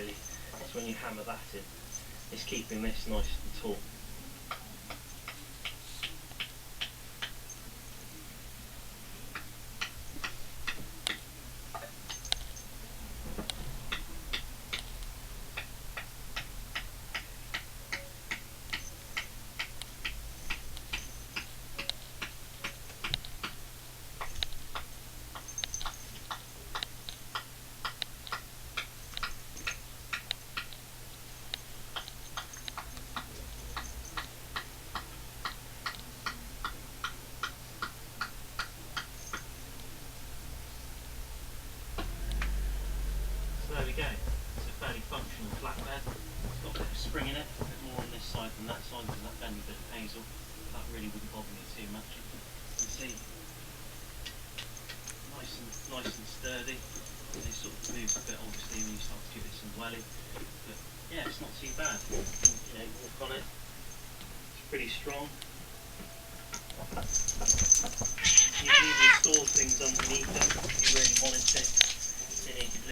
really. So when you hammer that in, it's keeping this nice and taut. So there we go, it's a fairly functional flatbed. It's got a bit of spring in it, a bit more on this side than that side, because that bend a bit of hazel. That really wouldn't bother me too much. You can see, nice and sturdy. It sort of moves a bit obviously when you start to give it some dwelling. But yeah, it's not too bad. You know, walk on it, it's pretty strong. You can even store things underneath it if you really wanted to.